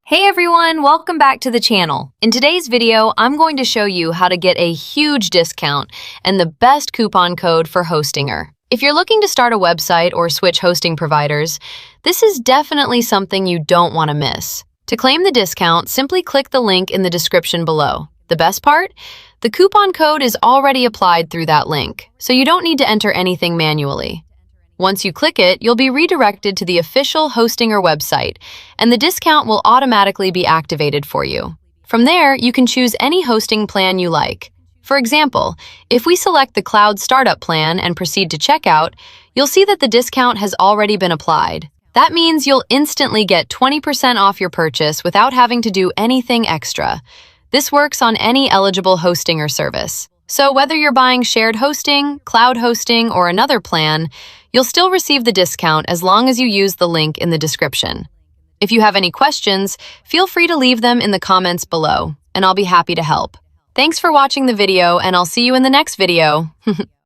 Hey everyone, welcome back to the channel. In today's video, I'm going to show you how to get a huge discount and the best coupon code for Hostinger. If you're looking to start a website or switch hosting providers, this is definitely something you don't want to miss. To claim the discount, simply click the link in the description below. The best part? The coupon code is already applied through that link, so you don't need to enter anything manually. Once you click it, you'll be redirected to the official Hostinger website, and the discount will automatically be activated for you. From there, you can choose any hosting plan you like. For example, if we select the Cloud Startup plan and proceed to checkout, you'll see that the discount has already been applied. That means you'll instantly get 20% off your purchase without having to do anything extra. This works on any eligible Hostinger service. So whether you're buying shared hosting, cloud hosting, or another plan, you'll still receive the discount as long as you use the link in the description. If you have any questions, feel free to leave them in the comments below, and I'll be happy to help. Thanks for watching the video, and I'll see you in the next video.